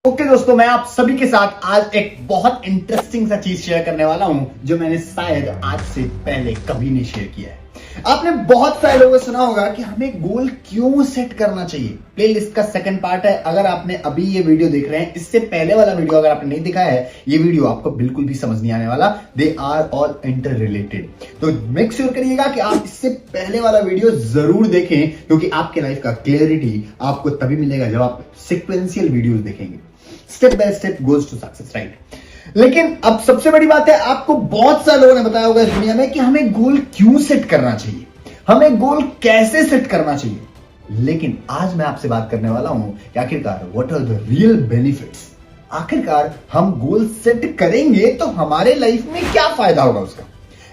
Okay दोस्तों, मैं आप सभी के साथ आज एक बहुत इंटरेस्टिंग सा चीज शेयर करने वाला हूं जो मैंने शायद आज से पहले कभी नहीं शेयर किया है। आपने बहुत सारे लोगों को सुना होगा कि हमें गोल क्यों सेट करना चाहिए। प्लेलिस्ट का सेकंड पार्ट है। अगर आपने अभी ये वीडियो देख रहे हैं, इससे पहले वाला वीडियो अगर आपने नहीं देखा है, ये वीडियो आपको बिल्कुल भी समझ नहीं आने वाला। They are all interrelated. तो मेक श्योर करिएगा कि आप इससे पहले वाला वीडियो जरूर देखें, क्योंकि आपके लाइफ का क्लियरिटी आपको तभी मिलेगा जब आप सिक्वेंशियल वीडियोस देखेंगे। Step by step goes to success, right. लेकिन अब सबसे बड़ी बात है, आपको बहुत सारे लोगों ने बताया होगा इस दुनिया में कि हमें गोल क्यों सेट करना चाहिए, हमें गोल कैसे सेट करना चाहिए। लेकिन आज मैं आपसे बात करने वाला हूं कि आखिरकार what are the real benefits. आखिरकार हम गोल सेट करेंगे तो हमारे लाइफ में क्या फायदा होगा उसका,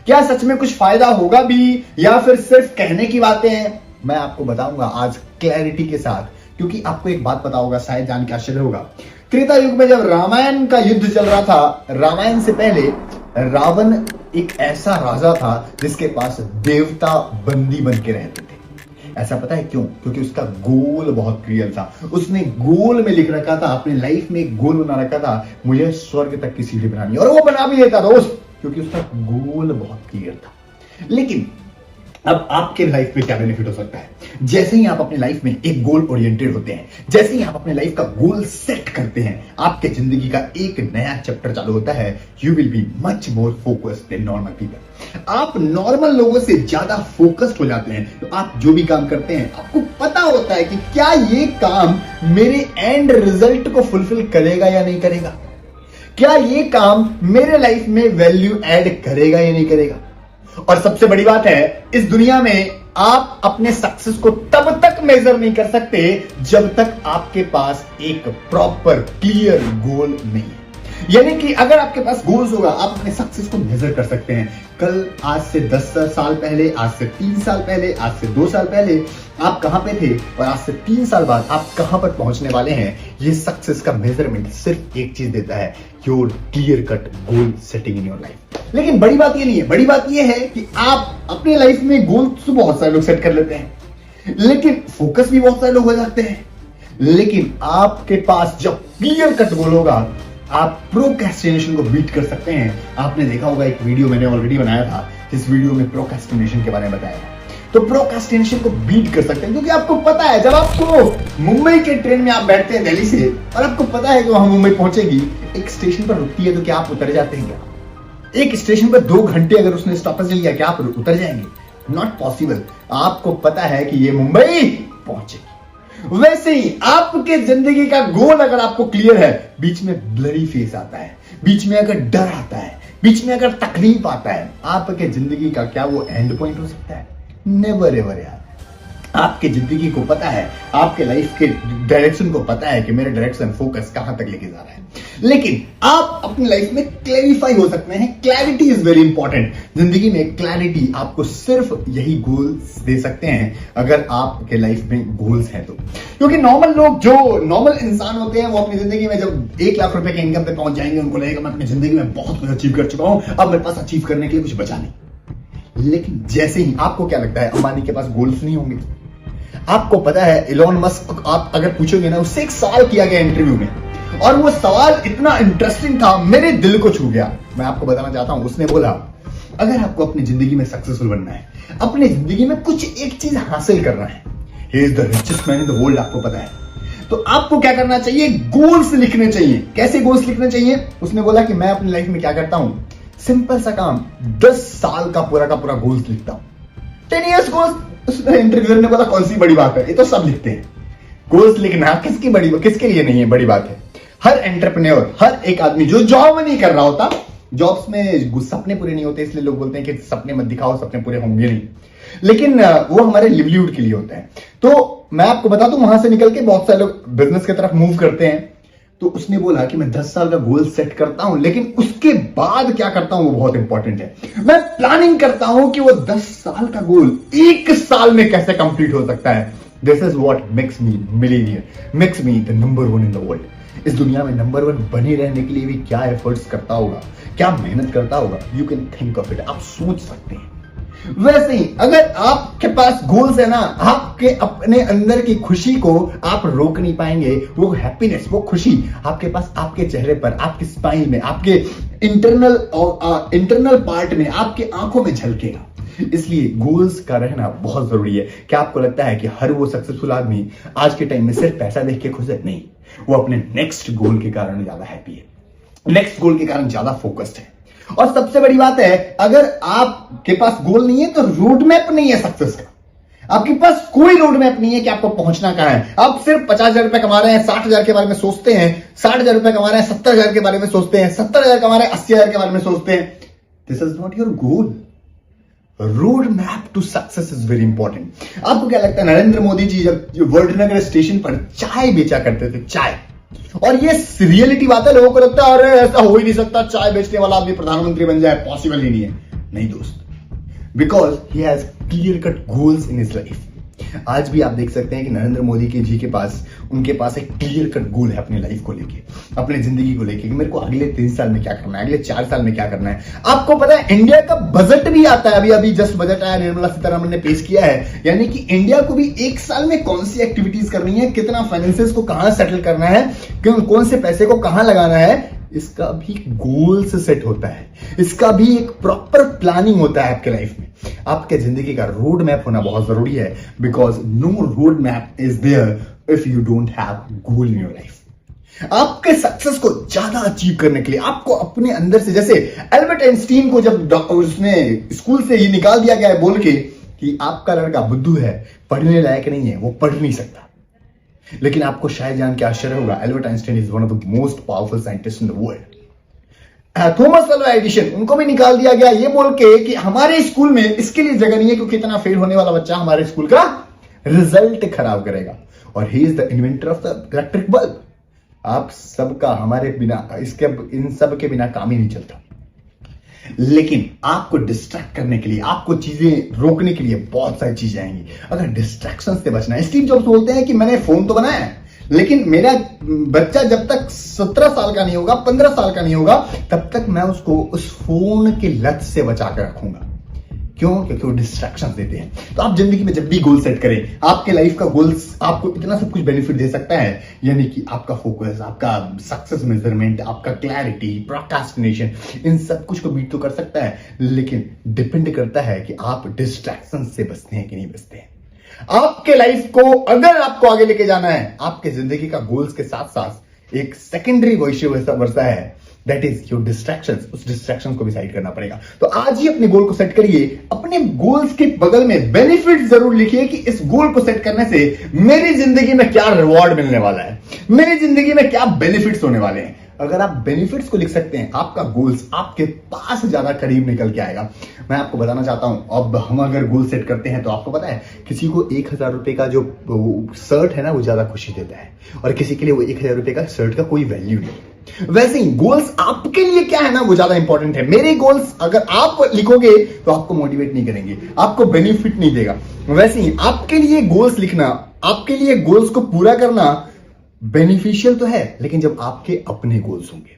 क्या सच में कुछ फायदा होगा भी या फिर सिर्फ कहने की बातें हैं, मैं आपको बताऊंगा आज क्लैरिटी के साथ। क्योंकि आपको एक बात पता होगा, शायद जान के आश्चर्य होगा, त्रेता युग में जब रामायण का युद्ध चल रहा था, रामायण से पहले रावण एक ऐसा राजा था जिसके पास देवता बंदी बन के रहते थे। ऐसा पता है क्यों? क्योंकि उसका गोल बहुत क्लियर था। उसने गोल में लिख रखा था, अपनी लाइफ में एक गोल बना रखा था, मुझे स्वर्ग तक की सीढ़ी बनानी, और वो बना भी लेता दोस्त, क्योंकि उसका गोल बहुत क्लियर था। लेकिन अब आपके लाइफ में क्या बेनिफिट हो सकता है? जैसे ही आप अपने लाइफ में एक गोल ओरिएंटेड होते हैं, जैसे ही आप अपने लाइफ का गोल सेट करते हैं, आपके जिंदगी का एक नया चैप्टर चालू होता है। You will be much more focused than normal people. आप नॉर्मल लोगों से ज्यादा फोकस्ड हो जाते हैं। तो आप जो भी काम करते हैं, आपको पता होता है कि क्या ये काम मेरे एंड रिजल्ट को फुलफिल करेगा या नहीं करेगा, क्या ये काम मेरे लाइफ में वैल्यू ऐड करेगा या नहीं करेगा। और सबसे बड़ी बात है, इस दुनिया में आप अपने सक्सेस को तब तक मेजर नहीं कर सकते जब तक आपके पास एक प्रॉपर क्लियर गोल नहीं है। यानी कि अगर आपके पास गोल्स होगा, आप अपने सक्सेस को मेजर कर सकते हैं। कल, आज से 10 साल पहले, आज से 3 साल पहले, आज से 2 साल पहले आप कहां पे थे और आज से 3 साल बाद आप कहां पर पहुंचने वाले हैं। ये सक्सेस का मेजरमेंट सिर्फ एक चीज देता है, your clear cut goal setting in your life. लेकिन बड़ी बात ये नहीं है, बड़ी बात ये है कि आप अपने लाइफ में गोल तो बहुत सारे लोग सेट कर लेते हैं, लेकिन फोकस भी बहुत सारे लोग हो जाते हैं। लेकिन आपके पास जब क्लियर कट गोल होगा, आप प्रोक्रेस्टिनेशन को बीट कर सकते हैं। आपने देखा होगा, एक वीडियो मैंने ऑलरेडी बनाया था, जिस वीडियो में प्रोक्रेस्टिनेशन के बारे में बताया। तो प्रोक्रेस्टिनेशन को बीट कर सकते हैं, क्योंकि आपको पता है, जब आपको मुंबई के ट्रेन में आप बैठते हैं दिल्ली से, और आपको पता है कि वहां मुंबई पहुंचेगी, एक स्टेशन पर रुकती है, तो क्या आप उतर जाते हैं? क्या एक स्टेशन पर 2 घंटे अगर उसने स्टॉपेज लिया, क्या आप उतर जाएंगे? Not possible. आपको पता है कि ये मुंबई पहुंचेगी। वैसे ही आपके जिंदगी का गोल अगर आपको क्लियर है, बीच में ब्लरी फेस आता है, बीच में अगर डर आता है, बीच में अगर तकलीफ आता है, आपके जिंदगी का क्या वो एंड पॉइंट हो सकता है? नेवर एवर यार। आपके जिंदगी को पता है, आपके लाइफ के डायरेक्शन को पता है कि मेरा डायरेक्शन, फोकस कहां तक लेके जा रहा है। लेकिन आप अपनी लाइफ में क्लैरिफाई हो सकते हैं। Clarity is very important. जिंदगी में क्लैरिटी आपको सिर्फ यही गोल्स दे सकते हैं, अगर आपके लाइफ में गोल्स हैं तो। क्योंकि नॉर्मल लोग, जो नॉर्मल इंसान होते हैं, वो अपनी जिंदगी में जब 1 लाख रुपए के इनकम पे पहुंच जाएंगे, उनको लगेगा मैं अपनी जिंदगी में बहुत कुछ अचीव कर चुका हूं, अब मेरे पास अचीव करने के लिए कुछ बचा नहीं। लेकिन जैसे ही, आपको क्या लगता है, अंबानी के पास गोल्स नहीं होंगे? आपको पता है, इलॉन मस्क, आप अगर पूछोगे ना, उससे एक सवाल किया गया इंटरव्यू में, और वो सवाल इतना इंटरेस्टिंग था, मेरे दिल को छू गया। मैं आपको बताना चाहता हूं। उसने बोला, अगर आपको अपनी जिंदगी में सक्सेसफुल बनना है, अपनी जिंदगी में कुछ एक चीज हासिल करना है, he is the richest man in the world, आपको पता है, तो आपको क्या करना चाहिए? गोल्स लिखने चाहिए। कैसे गोल्स लिखने चाहिए? उसने बोला कि मैं अपनी लाइफ में क्या करता हूं, सिंपल सा काम, 10 साल का पूरा गोल्स लिखता हूं। 10 ईयर्स गोल्स। उसने इंटरव्यूअर ने बोला, कौन सी बड़ी बात है, ये तो सब लिखते हैं। गोल्स लिखना किसके लिए नहीं है बड़ी बात है? हर एंटरप्रेन्योर, हर एक आदमी जो जॉब में नहीं कर रहा होता, जॉब्स में सपने पूरे नहीं होते, इसलिए लोग बोलते हैं कि सपने मत दिखाओ, सपने पूरे होंगे नहीं, लेकिन वो हमारे लिवलीहुड के लिए होते हैं। तो मैं आपको बता दूं, वहां से निकल के बहुत सारे लोग बिजनेस की तरफ मूव करते हैं। तो उसने बोला कि मैं 10 साल का गोल सेट करता हूं, लेकिन उसके बाद क्या करता हूं वो बहुत इंपॉर्टेंट है। मैं प्लानिंग करता हूं कि वो 10 साल का गोल 1 साल में कैसे कंप्लीट हो सकता है। This is what makes me millionaire, makes me the number 1 in the world. इस दुनिया में नंबर 1 बने रहने के लिए भी क्या एफर्ट्स करता होगा, क्या मेहनत करता होगा, you can think of it. आप सोच सकते हैं। वैसे ही अगर आपके पास गोल्स है ना, आपके अपने अंदर की खुशी को आप रोक नहीं पाएंगे। वो हैप्पीनेस, वो खुशी आपके पास, आपके चेहरे पर, आपके स्माइल में, आपके इंटरनल पार्ट में, आपके आंखों में झलकेगा। इसलिए गोल्स का रहना बहुत जरूरी है। क्या आपको लगता है कि हर वो सक्सेसफुल आदमी आज के टाइम में सिर्फ पैसा देख के खुश है? नहीं, वो अपने नेक्स्ट गोल के कारण ज्यादा हैप्पी है, नेक्स्ट गोल के कारण ज्यादा फोकस्ड है। और सबसे बड़ी बात है, अगर आपके पास गोल नहीं है तो रोड मैप नहीं है सक्सेस का। आपके पास कोई रोड मैप नहीं है कि आपको पहुंचना कहां है। आप सिर्फ 50,000 रुपए कमा रहे हैं, 60,000 के बारे में सोचते हैं, 60,000 रुपए कमा रहे हैं, 70,000 के बारे में सोचते हैं, 70,000 कमा रहे हैं, 80,000 के बारे में सोचते हैं। This is not your goal. Road map to success is very important. आपको क्या लगता है, नरेंद्र मोदी जी जब वडनगर स्टेशन पर चाय बेचा करते थे, चाय, और ये रियलिटी बात है, लोगों को लगता है अरे ऐसा हो ही नहीं सकता, चाय बेचने वाला आदमी प्रधानमंत्री बन जाए, पॉसिबल ही नहीं है। नहीं दोस्त, because he has clear cut goals in his life. आज भी आप देख सकते हैं कि नरेंद्र मोदी जी के पास, उनके पास एक क्लियर कट गोल है अपनी लाइफ को लेके, अपनी जिंदगी को लेके, कि मेरे को अगले 3 साल में क्या करना है, अगले 4 साल में क्या करना है। आपको पता है इंडिया का बजट भी आता है, अभी जस्ट बजट आया, निर्मला सीतारमण ने पेश किया है, यानी कि इंडिया को भी 1 साल में कौन सी एक्टिविटीज करनी है, कितना फाइनेंसेस को कहां सेटल करना है, कौन से पैसे को कहां लगाना है, इसका भी गोल से सेट होता है, इसका भी एक प्रॉपर प्लानिंग होता है आपके लाइफ में। आपके जिंदगी का रोड मैप होना बहुत जरूरी है, because no road map is there if you don't have goal in your life. आपके सक्सेस को ज्यादा अचीव करने के लिए आपको अपने अंदर से, जैसे एल्बर्ट आइंस्टीन को जब उसने स्कूल से ये निकाल दिया गया है बोल के कि आपका लड़का बुद्धू है, पढ़ने लायक नहीं है, वो पढ़ नहीं सकता, लेकिन आपको शायद जान के आश्चर्य होगा, Albert Einstein is one of the most powerful scientist in the world. Thomas Alva Edison, उनको भी निकाल दिया गया ये बोल के कि हमारे स्कूल में इसके लिए जगह नहीं है, क्योंकि इतना फेल होने वाला बच्चा हमारे स्कूल का रिजल्ट खराब करेगा। और he is the inventor of the electric bulb. आप सबका हमारे बिना, इसके इन सब के बिना काम ही नहीं चलता। लेकिन आपको डिस्ट्रैक्ट करने के लिए, आपको चीजें रोकने के लिए बहुत सारी चीजें आएंगी। अगर डिस्ट्रैक्शन से बचना है, स्टीव जॉब्स बोलते हैं कि मैंने फोन तो बनाया है, लेकिन मेरा बच्चा जब तक 17 साल का नहीं होगा, 15 साल का नहीं होगा, तब तक मैं उसको उस फोन की लत से बचा कर रखूंगा। क्यों? क्योंकि वो डिस्ट्रैक्शन देते हैं। तो आप जिंदगी में जब भी गोल सेट करें, आपके लाइफ का गोल्स आपको इतना सब कुछ बेनिफिट दे सकता है, यानी कि आपका फोकस, आपका सक्सेस मेजरमेंट, आपका क्लैरिटी, प्रोक्रास्टिनेशन, इन सब कुछ को बीट तो कर सकता है, लेकिन डिपेंड करता है कि आप डिस्ट्रैक्शन से बचते हैं कि नहीं बचते हैं। आपके लाइफ को अगर आपको आगे लेके जाना है, आपके जिंदगी का गोल्स के साथ साथ एक सेकेंडरी वर्षा है, दैट इज योर डिस्ट्रैक्शंस। उस डिस्ट्रैक्शन को भी साइड करना पड़ेगा। तो आज ही अपने गोल को सेट करिए, अपने गोल्स के बगल में बेनिफिट जरूर लिखिए कि इस गोल को सेट करने से मेरी जिंदगी में क्या रिवॉर्ड मिलने वाला है, मेरी जिंदगी में क्या बेनिफिट्स होने वाले हैं। अगर आप बेनिफिट्स को लिख सकते हैं, आपका गोल्स आपके पास ज्यादा करीब निकल के आएगा। मैं आपको बताना चाहता हूं, अब हम अगर गोल सेट करते हैं तो आपको पता है, किसी को 1,000 रुपए का जो शर्ट है ना, वो ज्यादा खुशी देता है, और किसी के लिए वो 1,000 रुपए का शर्ट का कोई वैल्यू नहीं। वैसे ही गोल्स आपके लिए क्या है ना, वो ज्यादा इंपॉर्टेंट है। मेरे गोल्स अगर आप लिखोगे तो आपको मोटिवेट नहीं करेंगे, आपको बेनिफिट नहीं देगा। वैसे ही आपके लिए गोल्स लिखना, आपके लिए गोल्स को पूरा करना बेनिफिशियल तो है, लेकिन जब आपके अपने गोल्स होंगे।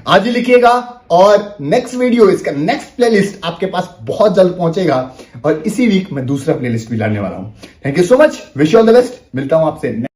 आज ही लिखिएगा, और नेक्स्ट वीडियो, इसका नेक्स्ट प्लेलिस्ट आपके पास बहुत जल्द पहुंचेगा, और इसी वीक मैं दूसरा प्लेलिस्ट भी लाने वाला हूं। Thank you so much, wish you all the best. मिलता हूं आपसे।